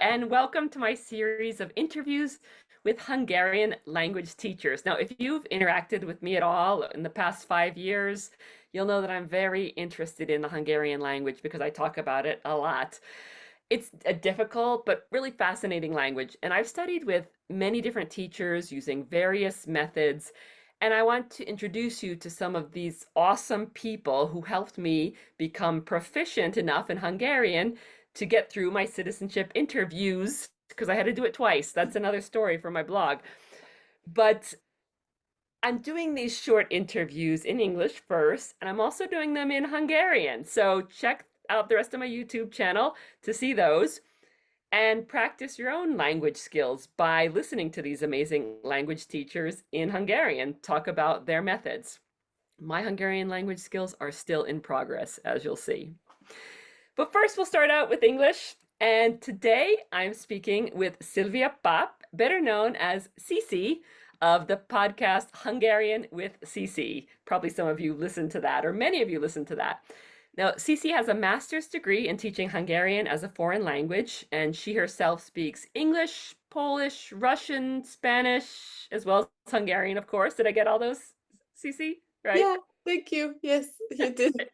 and welcome to my series of interviews with Hungarian language teachers. Now, if you've interacted with me at all in the past 5 years, you'll know that I'm very interested in the Hungarian language because I talk about it a lot. It's a difficult but really fascinating language, and I've studied with many different teachers using various methods. And I want to introduce you to some of these awesome people who helped me become proficient enough in Hungarian to get through my citizenship interviews because I had to do it twice. That's another story for my blog. But I'm doing these short interviews in English first, and I'm also doing them in Hungarian. So check out the rest of my YouTube channel to see those and practice your own language skills by listening to these amazing language teachers in Hungarian talk about their methods. My Hungarian language skills are still in progress, as you'll see. But first, we'll start out with English. And today I'm speaking with Sylvia Pap, better known as Sziszi, of the podcast Hungarian with Sziszi. Probably some of you listen to that, or many of you listen to that. Now, Sziszi has a master's degree in teaching Hungarian as a foreign language, and she herself speaks English, Polish, Russian, Spanish, as well as Hungarian, of course. Did I get all those, Sziszi? Right? Yeah, thank you. Yes, you did.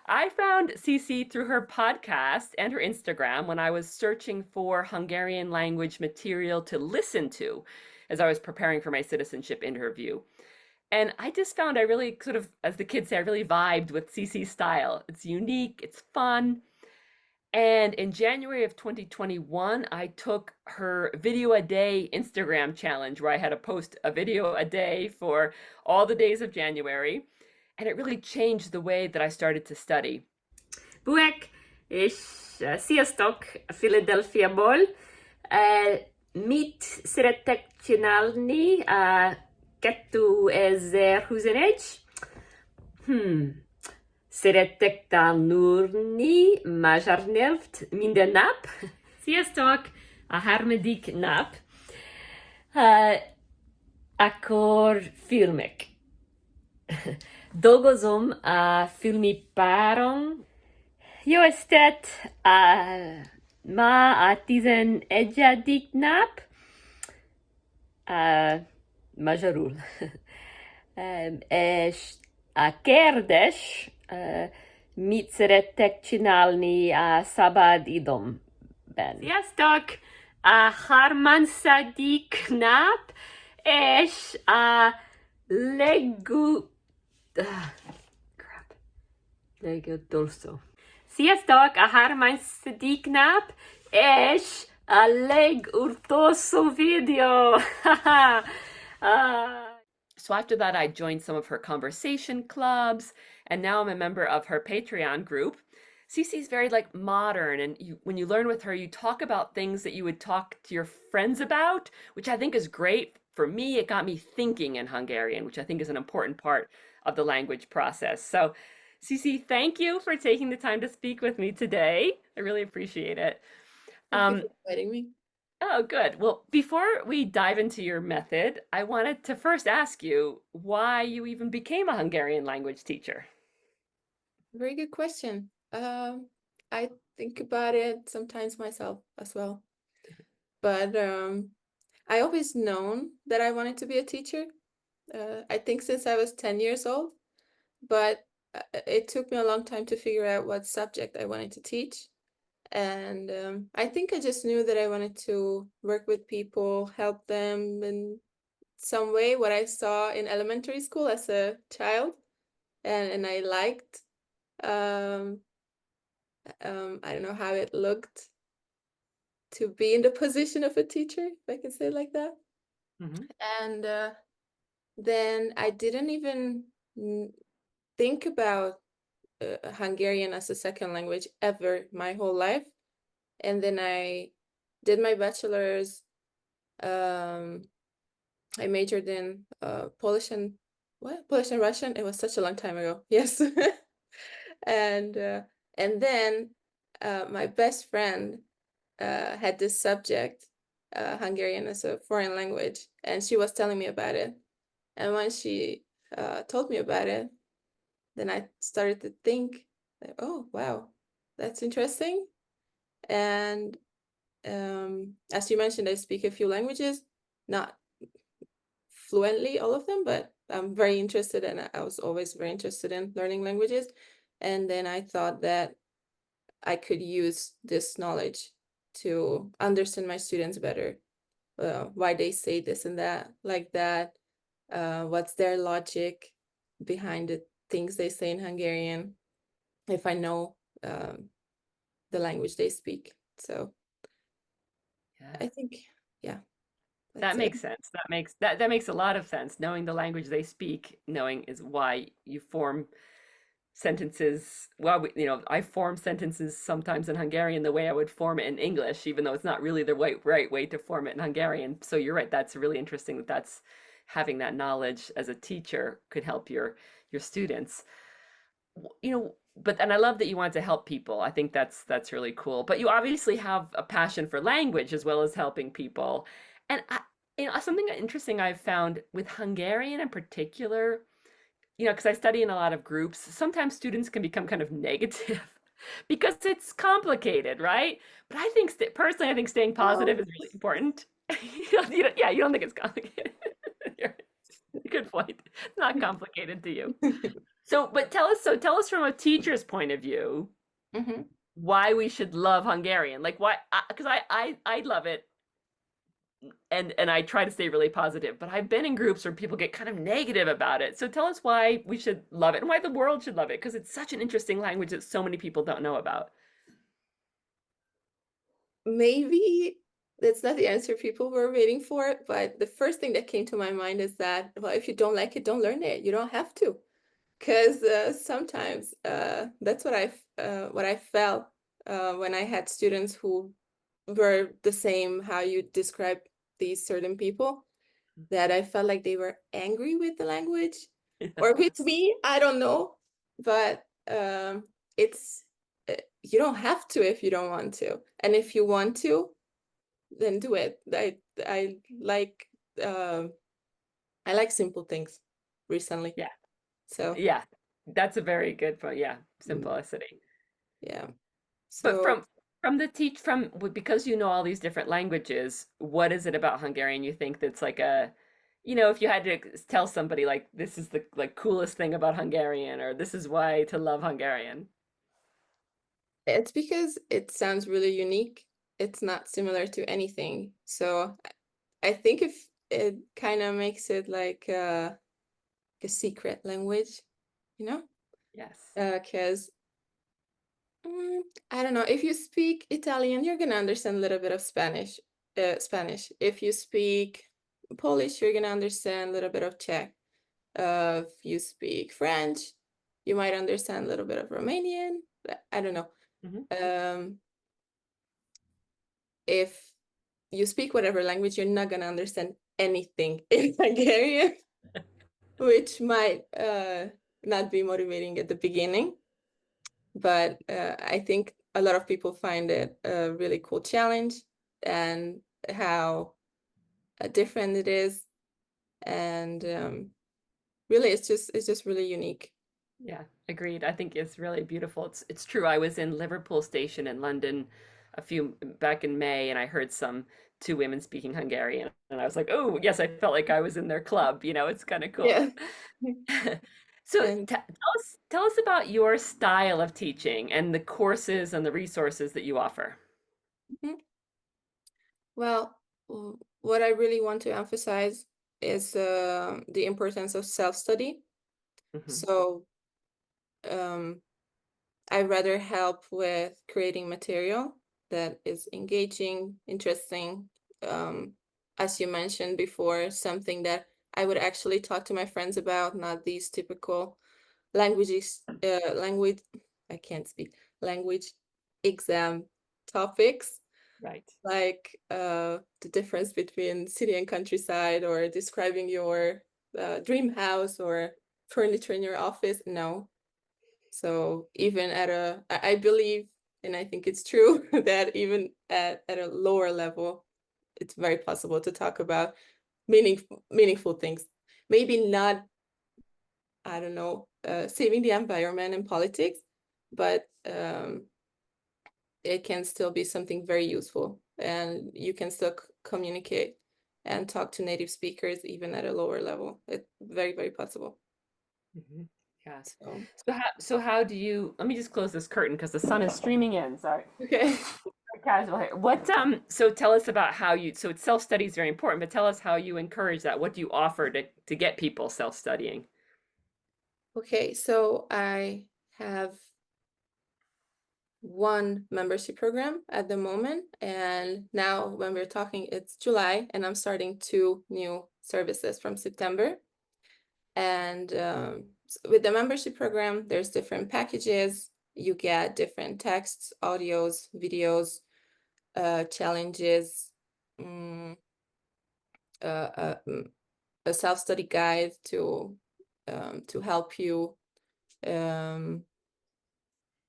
I found Sziszi through her podcast and her Instagram when I was searching for Hungarian language material to listen to as I was preparing for my citizenship interview. And I just found I really sort of, as the kids say, I really vibed with Sziszi's style. It's unique, it's fun. And in January of 2021, I took her video a day Instagram challenge where I had to post a video a day for all the days of January. And it really changed the way that I started to study. Buek és sziasztok Philadelphiából. Mit szerettek csinálni 2021? Szerettek tanulni magyar nyelvt minden nap? Sziasztok! A harmadik nap. Akkor filmek. Dolgozom a filmipáron. Jó estét! Ma a 11. nap. Magyarul. És a kérdés, mit szerettek csinálni a szabad időmben? Sziasztok! A harmadik nap, és a legutolsó. Sziasztok! A harmadik nap, és a legutolsó video! So after that, I joined some of her conversation clubs, and now I'm a member of her Patreon group. Sziszi's very like modern, and when you learn with her, you talk about things that you would talk to your friends about, which I think is great. For me, it got me thinking in Hungarian, which I think is an important part of the language process. So, Sziszi, thank you for taking the time to speak with me today. I really appreciate it. Thank you for inviting me. Oh, good. Well, before we dive into your method, I wanted to first ask you why you even became a Hungarian language teacher. Very good question. I think about it sometimes myself as well. But I always known that I wanted to be a teacher. I think since I was 10 years old, but it took me a long time to figure out what subject I wanted to teach. And I think I just knew that I wanted to work with people, help them in some way, what I saw in elementary school as a child. And I liked, I don't know how it looked to be in the position of a teacher, if I can say it like that. Mhm. And then I didn't even think about Hungarian as a second language ever my whole life. And then I did my bachelor's. I majored in Polish and Russian. It was such a long time ago. Yes. and then my best friend had this subject, Hungarian as a foreign language, and she was telling me about it. And when she told me about it, then I started to think, like, oh, wow, that's interesting. And as you mentioned, I speak a few languages, not fluently all of them, but I'm very interested, and I was always very interested in learning languages. And then I thought that I could use this knowledge to understand my students better, why they say this and that, like that, what's their logic behind the things they say in Hungarian, if I know the language they speak. So Yeah. I think, yeah, That that's it. makes sense. That makes a lot of sense. Knowing the language they speak, knowing is why you form sentences. Well, I form sentences sometimes in Hungarian the way I would form it in English, even though it's not really the right way to form it in Hungarian. So you're right. That's really interesting that that's having that knowledge as a teacher could help your students. But and I love that you want to help people. I think that's really cool. But you obviously have a passion for language as well as helping people. And something interesting I've found with Hungarian in particular, because I study in a lot of groups, sometimes students can become kind of negative because it's complicated, right? But personally, I think staying No. positive is really important. Yeah, you don't think it's complicated. You're- Good point. It's not complicated to you. But tell us from a teacher's point of view Mhm. why we should love Hungarian. Like why? Because I love it, and I try to stay really positive. But I've been in groups where people get kind of negative about it. So tell us why we should love it and why the world should love it, because it's such an interesting language that so many people don't know about. Maybe that's not the answer people were waiting for, but the first thing that came to my mind is that, well, if you don't like it, don't learn it. You don't have to. Because sometimes that's what I felt when I had students who were the same how you describe these certain people, that I felt like they were angry with the language or with me. I don't know, but it's you don't have to if you don't want to, and if you want to, then do it. I like uh, I like simple things recently, Yeah, so yeah, that's a very good point. Yeah, mm, simplicity. yeah. But So because you know all these different languages, what is it about Hungarian you think that's like if you had to tell somebody like this is the like coolest thing about Hungarian or this is why to love Hungarian? it's because it sounds really unique. It's not similar to anything. So I think if it kind of makes it like a secret language, you know? Yes. Because I don't know, if you speak Italian, you're gonna understand a little bit of Spanish. Spanish. If you speak Polish, you're gonna understand a little bit of Czech. If you speak French, you might understand a little bit of Romanian. I don't know. Hmm. Um, if you speak whatever language, you're not gonna understand anything in Hungarian, which might not be motivating at the beginning. But I think a lot of people find it a really cool challenge, and how different it is, and really it's just really unique. Yeah, agreed. I think it's really beautiful. It's true. I was in Liverpool Station in London a few back in May, and I heard some two women speaking Hungarian, and I was like, oh, yes, I felt like I was in their club. It's kind of cool. Yeah. So And tell us about your style of teaching and the courses and the resources that you offer. mhm. Well, what I really want to emphasize is the importance of self-study. Hmm. So um, I'd rather help with creating material that is engaging, interesting. Um, as you mentioned before, something that I would actually talk to my friends about, not these typical language, I can't speak, language exam topics, Right. like the difference between city and countryside, or describing your dream house or furniture in your office. No. So even I believe, and I think it's true, that even at a lower level, it's very possible to talk about meaningful things. Maybe not, I don't know, saving the environment and politics, but it can still be something very useful. and you can still communicate and talk to native speakers even at a lower level. It's very, very possible. Mhm. Yeah. So, So how do you, let me just close this curtain because the sun is streaming in. Sorry. okay. Casual here. So tell us about how you, so self-study is very important, but tell us how you encourage that. What do you offer to get people self-studying? Okay, so I have one membership program at the moment, and now when we're talking, it's July, and I'm starting two new services from September. And with the membership program, there's different packages. You get different texts, audios, videos, challenges, mm, uh, uh, mm, a self-study guide to help you um,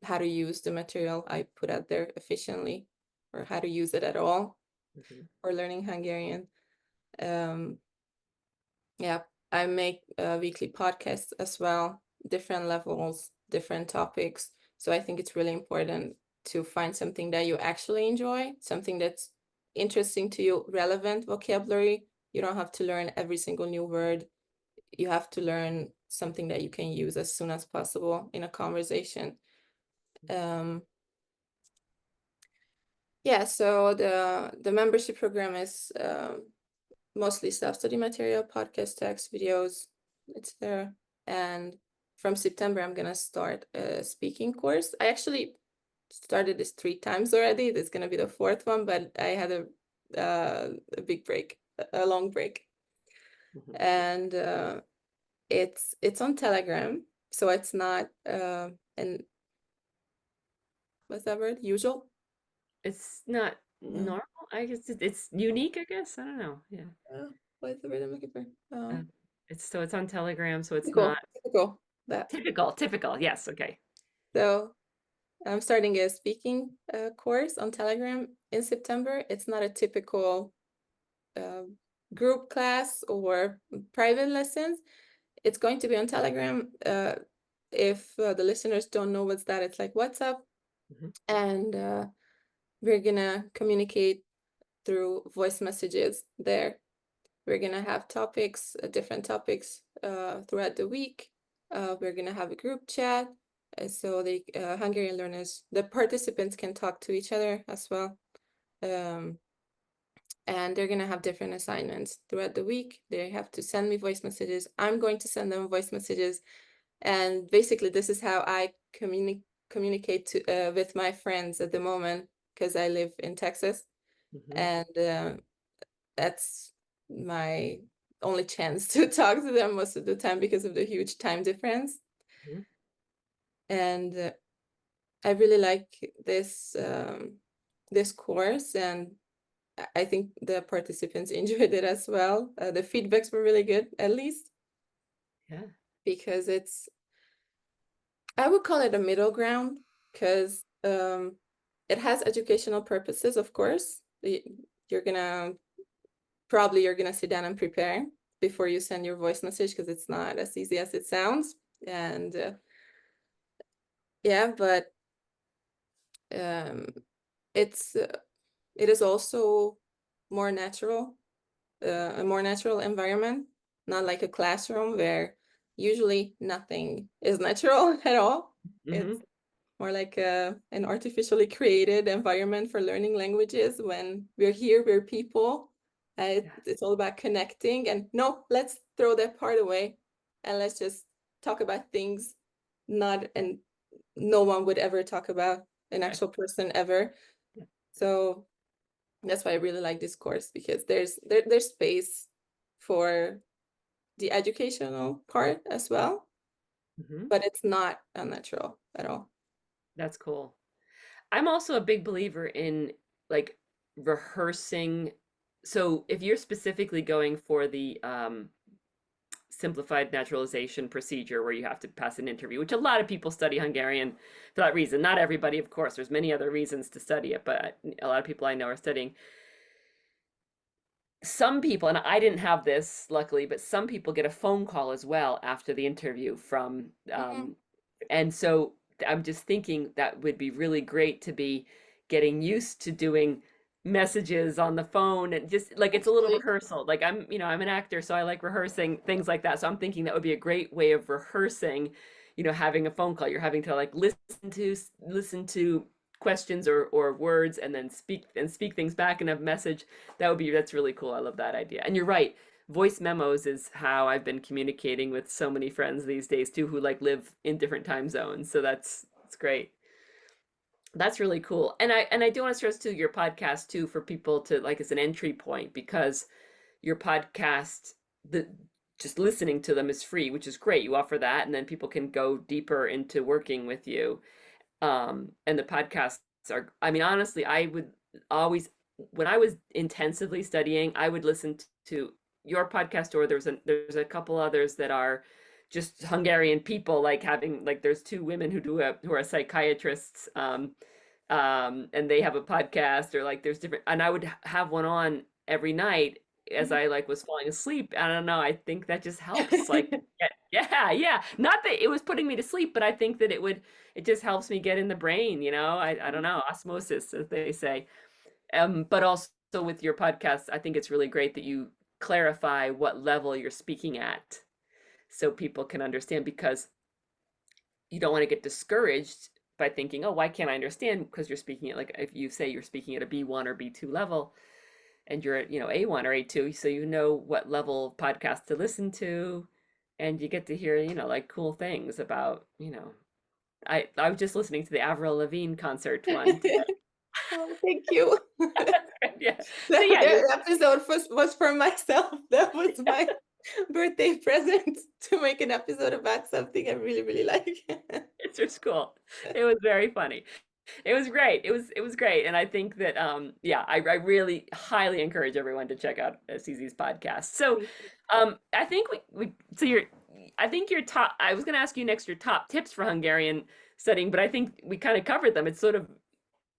how to use the material I put out there efficiently, or how to use it at all Mhm. for learning Hungarian. Um, yeah, I make weekly podcasts as well, different levels, different topics. So I think it's really important to find something that you actually enjoy, something that's interesting to you, relevant vocabulary. You don't have to learn every single new word. You have to learn something that you can use as soon as possible in a conversation. Um, yeah, so the membership program is mostly self-study material, podcast, text, videos. It's there. And from September, I'm gonna start a speaking course. I actually started this three times already. This is gonna be the fourth one, but I had a big break, a long break, Mhm. and it's on Telegram, so it's not an what's that word? Usual? It's not No. normal. I guess it's unique, I guess. I don't know. Yeah. What's the word I'm looking for? Uh, it's on Telegram, so it's not Typical, typical. That. typical. Typical. Yes. Okay. So I'm starting a speaking course on Telegram in September. It's not a typical uh, group class or private lessons. It's going to be on Telegram. If the listeners don't know what's that, it's like WhatsApp, Mhm. and we're gonna communicate through voice messages there. We're gonna have topics, different topics throughout the week. We're gonna have a group chat, so the Hungarian learners, the participants can talk to each other as well. Um, and they're gonna have different assignments throughout the week. They have to send me voice messages. I'm going to send them voice messages, and basically this is how I communicate with my friends at the moment because I live in Texas, Mhm. and that's my only chance to talk to them most of the time because of the huge time difference. Mhm. And I really like this course, and I think the participants enjoyed it as well. The feedbacks were really good, at least Yeah. because I would call it a middle ground because it has educational purposes, of course. You're gonna you're gonna sit down and prepare before you send your voice message because it's not as easy as it sounds. And yeah, but um, it's it is also more natural, a more natural environment, not like a classroom where usually nothing is natural at all. It's Mhm. more like an artificially created environment for learning languages. When we're here, we're people. Yeah. It's all about connecting. And no, let's throw that part away and let's just talk about things not and no one would ever talk about an Right. actual person ever. Yeah. So that's why I really like this course because there's space for the educational part as well, Mhm. but it's not unnatural at all. That's cool. I'm also a big believer in like rehearsing. So if you're specifically going for the simplified naturalization procedure where you have to pass an interview, which a lot of people study Hungarian for that reason. Not everybody, of course. There's many other reasons to study it, but a lot of people I know are studying. Some people, and I didn't have this luckily, but some people get a phone call as well after the interview from, Mhm. and so I'm just thinking that would be really great to be getting used to doing messages on the phone, and just like it's a little Absolutely. rehearsal. Like I'm an actor, so I like rehearsing things like that. So I'm thinking that would be a great way of rehearsing, having a phone call. You're having to like listen to questions or words and then speak things back and have message. That's really cool. I love that idea. And you're right. Voice memos is how I've been communicating with so many friends these days too, who like live in different time zones. So that's great. That's really cool. And I do want to stress too your podcast too for people to like as an entry point, because your podcast, the just listening to them is free, which is great. You offer that, and then people can go deeper into working with you. And the podcasts are, I mean, honestly, I would always, when I was intensively studying, I would listen to your podcast, or there's a couple others that are just Hungarian people, like having like there's two women who are psychiatrists, and they have a podcast, or like there's different, and I would have one on every night as I like was falling asleep. I don't know, I think that just helps, like, yeah, not that it was putting me to sleep, but I think that it just helps me get in the brain, I don't know, osmosis, as they say. But also with your podcast, I think it's really great that you clarify what level you're speaking at so people can understand, because you don't want to get discouraged by thinking, oh, why can't I understand? Because you're speaking at, like, if you say you're speaking at a B1 or B2 level, and you're at, A1 or A2, so you know what level of podcast to listen to, and you get to hear, like, cool things about, I was just listening to the Avril Lavigne concert one today. Oh, thank you. Yeah. So That, yeah, you're that episode was for myself. That was my birthday present, to make an episode about something I really, really like. it's your school. It was very funny. It was great. It was great, and I think that yeah, I really highly encourage everyone to check out Cece's podcast. So, I think we so your I think your top. I was going to ask you next your top tips for Hungarian studying, but I think we kind of covered them. It's sort of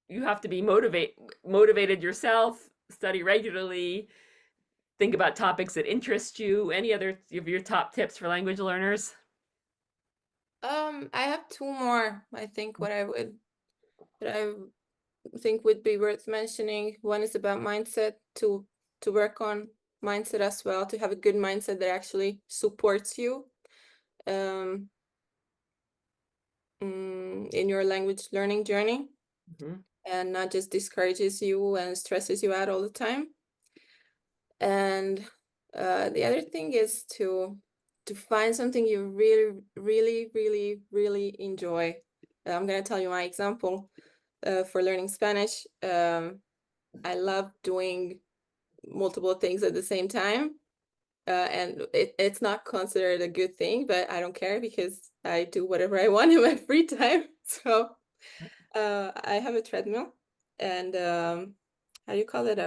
you have to be motivated yourself, study regularly, think about topics that interest you. Any other of your top tips for language learners? I have two more. I think what I think would be worth mentioning. One is about mindset, to work on mindset as well, to have a good mindset that actually supports you um, in your language learning journey, Hmm. and not just discourages you and stresses you out all the time. And the other thing is to find something you really, really, really, really enjoy. I'm gonna tell you my example for learning Spanish. I love doing multiple things at the same time. And it's not considered a good thing, but I don't care because I do whatever I want in my free time. So I have a treadmill, and how do you call it?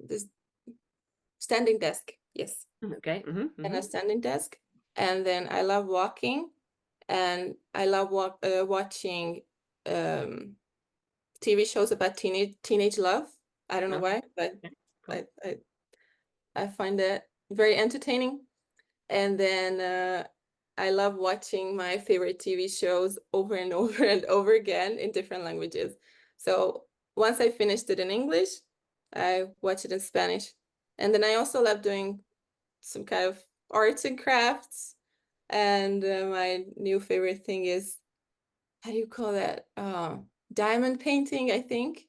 This standing desk. Yes, Okay. and a standing desk. And then I love walking, and I love watching um, TV shows about teenage love. I don't know Okay. why, but Cool. I I, I find that very entertaining. And then I love watching my favorite TV shows over and over and over again in different languages. So once I finished it in English, I watch it in Spanish. And then I also love doing some kind of arts and crafts. And my new favorite thing is, how do you call that? Diamond painting, I think.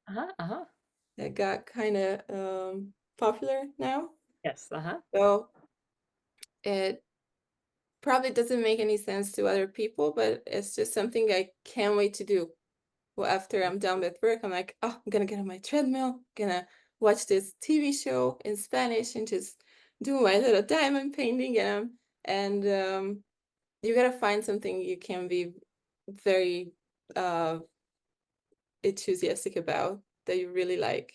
Uh-huh. Uh-huh. That got kind of popular now. Yes. Uh-huh. So it probably doesn't make any sense to other people, but it's just something I can't wait to do. Well, after I'm done with work, I'm like, oh, I'm gonna get on my treadmill, gonna watch this TV show in Spanish and just do my little diamond painting. And you gotta find something you can be very uh enthusiastic about, that you really like.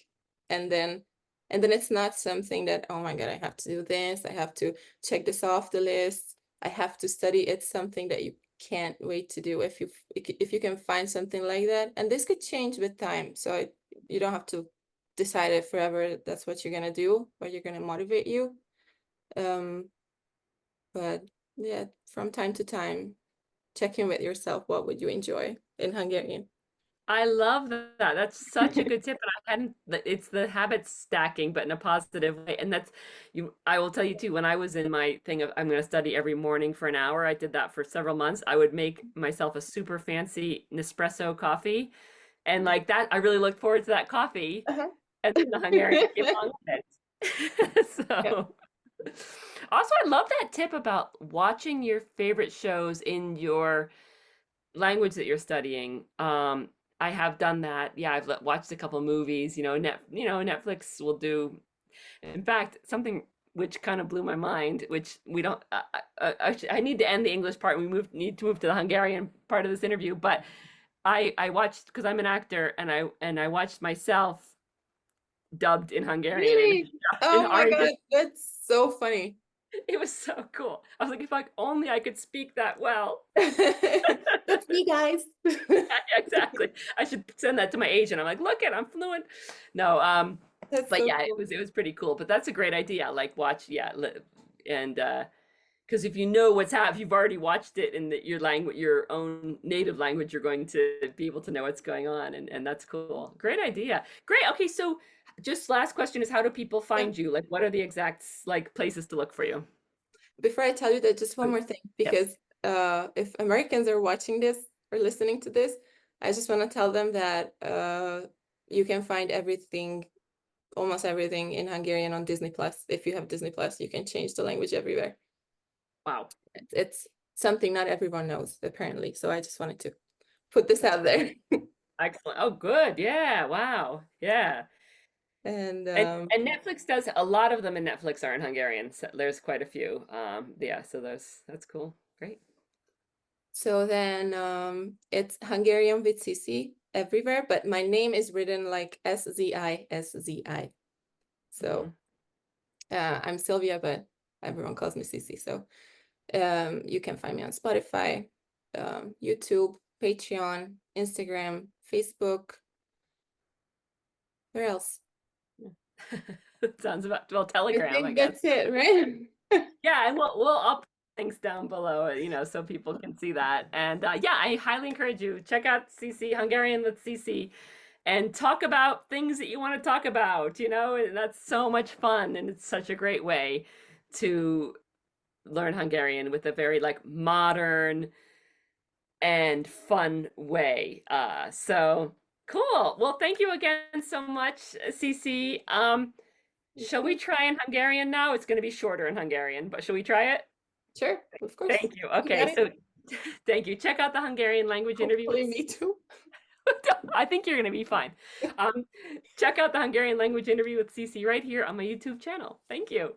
And then it's not something that, oh my God, I have to do this, I have to check this off the list, I have to study. It's something that you can't wait to do if you can find something like that. And this could change with time, so you don't have to decide it forever that's what you're gonna do, or you're gonna motivate you. um but yeah, from time to time, check in with yourself, what would you enjoy in Hungarian. I love that. That's such a good tip. And I hadn't, it's the habit stacking, but in a positive way. And that's you, I will tell you too, when I was in my thing of I'm going to study every morning for an hour, I did that for several months. I would make myself a super fancy Nespresso coffee. And like that, I really looked forward to that coffee. Uh-huh. And then the Hungarian came along with it. Yeah. So, also, I love that tip about watching your favorite shows in your language that you're studying. I have done that. Yeah, I've watched a couple movies. Netflix will do. In fact, something which kind of blew my mind, which we don't. I need to end the English part. Need to move to the Hungarian part of this interview. But I watched because I'm an actor, and I watched myself dubbed in Hungarian Really? in Oh my Orange. God, that's so funny. It was so cool. I was like, if like only I could speak that well. That's me, guys. Yeah, exactly. I should send that to my agent. I'm like, look it, I'm fluent. No, That's but so yeah, cool. it was pretty cool. But that's a great idea. Like watch, yeah, and because if you know if you've already watched it in your language, your own native language, you're going to be able to know what's going on, and that's cool. Great idea. Great. Okay, so just last question is how do people Yeah. find you? Like, what are the exact like places to look for you? Before I tell you that, just one more thing, Yes. because if Americans are watching this or listening to this, I just want to tell them that you can find everything, almost everything in Hungarian on Disney Plus. If you have Disney Plus, you can change the language everywhere. Wow. It's something not everyone knows, apparently. So I just wanted to put this out there. Excellent. Oh, good. Yeah. Wow. Yeah. And And Netflix does a lot of them in Netflix are in Hungarian. So there's quite a few. Yeah, so that's cool. Great. so then it's Hungarian with Sziszi everywhere, but my name is written like Sziszi. Hmm. So I'm Sylvia, but everyone calls me Sziszi. So you can find me on Spotify, YouTube, Patreon, Instagram, Facebook. Where else? Sounds about well, I Telegram, I think guess. that's it, right? Yeah, and we'll up links down below, so people can see that. And yeah, I highly encourage you check out CC Hungarian with CC and talk about things that you want to talk about. And that's so much fun, and it's such a great way to learn Hungarian with a very like modern and fun way. So cool. Well, thank you again so much, Cece. Shall we Okay. try in Hungarian now? It's going to be shorter in Hungarian, but shall we try it? Sure, of course. Thank you. You got Okay, it. so thank you. Check out the Hungarian language interview with. Hopefully, me too. I think you're going to be fine. Um, check out the Hungarian language interview with Cece right here on my YouTube channel. Thank you.